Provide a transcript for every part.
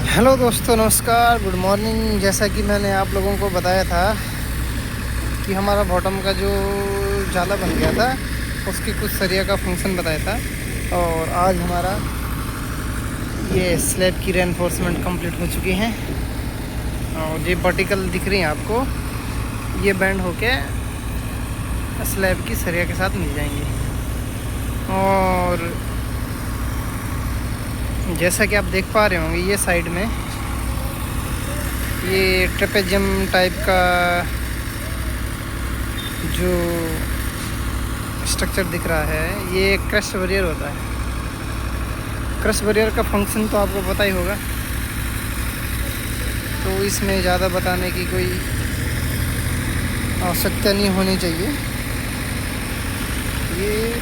Hello दोस्तों, नमस्कार, good morning. जैसा कि मैंने आप लोगों को बताया था कि हमारा बॉटम का जो जाला बन गया था उसकी कुछ सरिया का फंक्शन बताया था। और आज हमारा ये स्लैब की रेनफोर्समेंट कंप्लीट हो चुकी हैं और ये वर्टिकल दिख रही हैं आपको, ये बैंड होके स्लैब की सरिया के साथ मिल जाएंगी। और जैसा कि आप देख पा रहे होंगे, ये साइड में ये ट्रेपेजियम टाइप का जो स्ट्रक्चर दिख रहा है, ये क्रश बैरियर होता है। क्रश बैरियर का फंक्शन तो आपको पता ही होगा, तो इसमें ज़्यादा बताने की कोई आवश्यकता नहीं होनी चाहिए। ये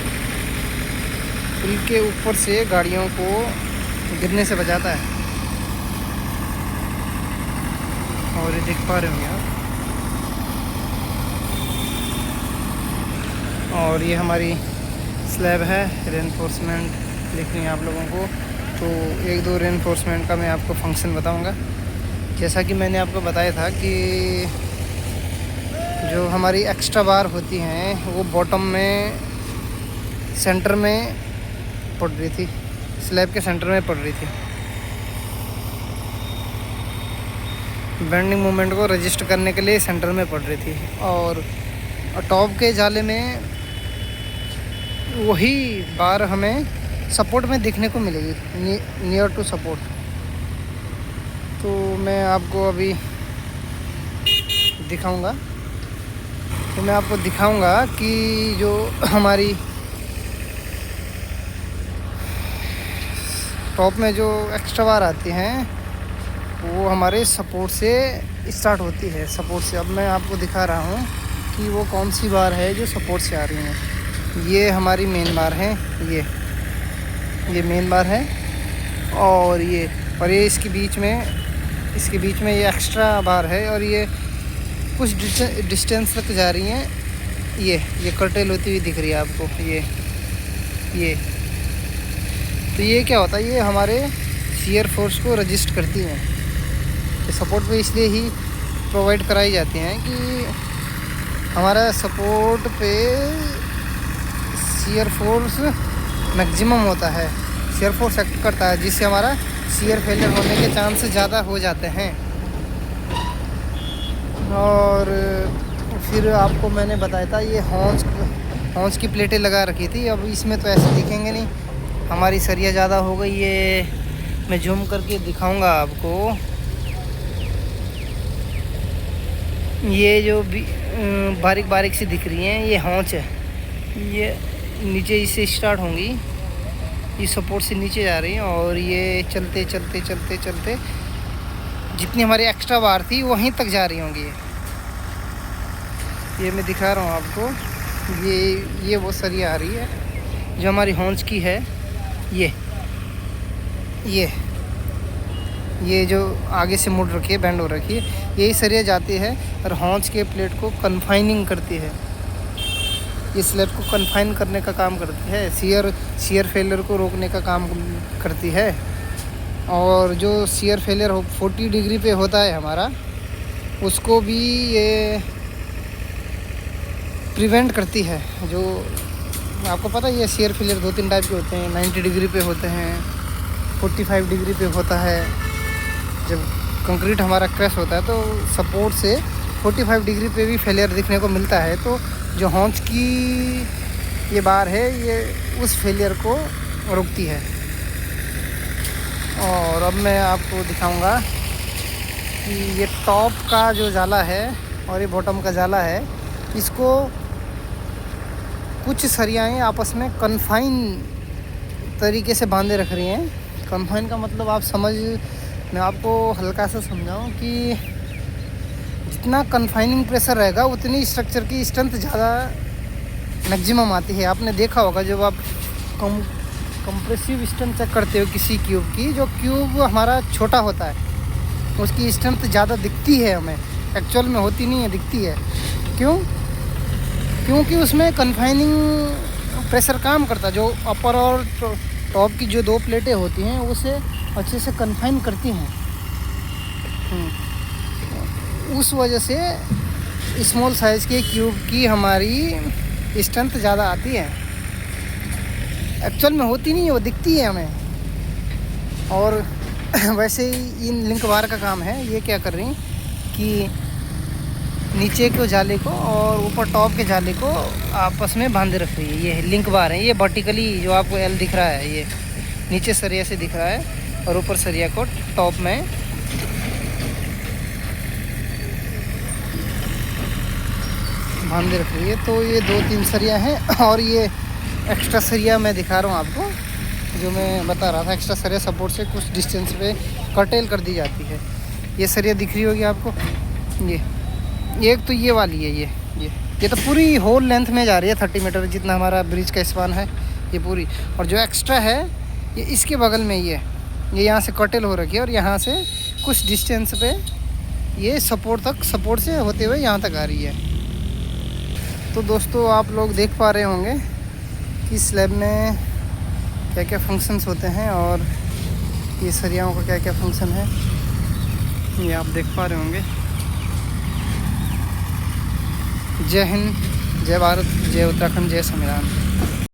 पुल के ऊपर से गाड़ियों को गिरने से बचाता है। और ये देख पा रहे होंगे आप। और ये हमारी स्लैब है, रेनफोर्समेंट देखनी है आप लोगों को। तो एक दो रेनफोर्समेंट का मैं आपको फंक्शन बताऊंगा। जैसा कि मैंने आपको बताया था कि जो हमारी एक्स्ट्रा बार होती हैं वो बॉटम में सेंटर में पड़ रही थी, स्लैब के सेंटर में पड़ रही थी। बेंडिंग मोमेंट को रजिस्टर करने के लिए सेंटर में पड़ रही थी। और टॉप के जाले में वही बार हमें सपोर्ट में देखने को मिलेगी, नियर टू सपोर्ट। तो मैं आपको अभी दिखाऊंगा, कि जो हमारी टॉप में जो एक्स्ट्रा बार आती हैं वो हमारे सपोर्ट से स्टार्ट होती है। सपोर्ट से अब मैं आपको दिखा रहा हूँ कि वो कौन सी बार है जो सपोर्ट से आ रही हैं। ये हमारी मेन बार है, ये मेन बार है। और ये इसके बीच में ये एक्स्ट्रा बार है। और ये कुछ डिस्टेंस तक जा रही हैं। ये कर्टेल होती हुई दिख रही है आपको। ये तो ये क्या होता है, ये हमारे शियर फोर्स को रजिस्ट करती हैं। ये सपोर्ट पे इसलिए ही प्रोवाइड कराई जाती हैं कि हमारा सपोर्ट पे शियर फोर्स मैक्सिमम होता है, शियर फोर्स एक्ट करता है, जिससे हमारा शियर फेलियर होने के चांस ज़्यादा हो जाते हैं। और फिर आपको मैंने बताया था ये हॉन्स की प्लेटें लगा रखी थी। अब इसमें तो ऐसे दिखेंगे नहीं, हमारी सरिया ज़्यादा हो गई। ये मैं जूम करके दिखाऊंगा आपको। ये जो बारीक बारीक सी दिख रही हैं, ये हॉन्च है। ये नीचे इससे स्टार्ट होंगी, ये सपोर्ट से नीचे जा रही हैं। और ये चलते चलते चलते चलते जितनी हमारी एक्स्ट्रा बार थी वहीं तक जा रही होंगी। ये मैं दिखा रहा हूँ आपको। ये वो सरिया आ रही है जो हमारी हॉन्च की है। ये जो आगे से मुड़ रखी है, बेंड हो रखी है, यही सरिया जाती है और हॉन्च के प्लेट को कन्फाइनिंग करती है। ये स्लैब को कन्फाइन करने का काम करती है, शियर फेलियर को रोकने का काम करती है। और जो शियर फेलियर 40 डिग्री पे होता है हमारा, उसको भी ये प्रिवेंट करती है। जो आपको पता है, ये शियर फेलियर 2-3 टाइप के होते हैं। 90 डिग्री पे होते हैं, 45 डिग्री पे होता है। जब कंक्रीट हमारा क्रैश होता है तो सपोर्ट से 45 डिग्री पे भी फेलियर दिखने को मिलता है। तो जो हॉन्च की ये बार है, ये उस फेलियर को रोकती है। और अब मैं आपको दिखाऊंगा कि ये टॉप का जो जाला है और ये बॉटम का जाला है, इसको कुछ सरियाएँ आपस में कन्फाइन तरीके से बांधे रख रही हैं। कन्फाइन का मतलब मैं आपको हल्का सा समझाऊं कि जितना कन्फाइनिंग प्रेशर रहेगा उतनी स्ट्रक्चर की स्ट्रेंथ ज़्यादा मैक्सिमम आती है। आपने देखा होगा, जब आप कंप्रेसिव स्ट्रेंथ चेक करते हो किसी क्यूब की, जो क्यूब हमारा छोटा होता है उसकी स्ट्रेंथ ज़्यादा दिखती है हमें, एक्चुअल में होती नहीं है, दिखती है। क्योंकि उसमें कन्फाइनिंग प्रेशर काम करता है। जो अपर और टॉप की जो 2 प्लेटें होती हैं उसे अच्छे से कन्फाइन करती हैं। उस वजह से स्मॉल साइज़ के क्यूब की हमारी स्ट्रेंथ ज़्यादा आती है। एक्चुअल में होती नहीं है, वो दिखती है हमें। और वैसे ही इन लिंक बार का काम है। ये क्या कर रही कि नीचे के जाले को और ऊपर टॉप के जाले को आपस में बांधे रख रही है। ये लिंक बार है, ये वर्टिकली जो आपको एल दिख रहा है, ये नीचे सरिया से दिख रहा है और ऊपर सरिया को टॉप में बांधे रख रही है। तो ये 2-3 सरिया हैं और ये एक्स्ट्रा सरिया मैं दिखा रहा हूँ आपको, जो मैं बता रहा था। एक्स्ट्रा सरिया सपोर्ट से कुछ डिस्टेंस पे कर्टेल कर दी जाती है। ये सरिया दिख रही होगी आपको, ये एक तो ये वाली है, ये तो पूरी होल लेंथ में जा रही है 30 मीटर, जितना हमारा ब्रिज का स्पान है ये पूरी। और जो एक्स्ट्रा है ये इसके बगल में ये यहाँ से कर्टेल हो रखी है और यहाँ से कुछ डिस्टेंस पे ये सपोर्ट से होते हुए यहाँ तक आ रही है। तो दोस्तों आप लोग देख पा रहे होंगे कि स्लैब में क्या क्या फंक्शंस होते हैं और ये सरियाओं का क्या क्या फंक्शन है, ये आप देख पा रहे होंगे। जय हिंद, जय भारत, जय उत्तराखंड, जय संविधान।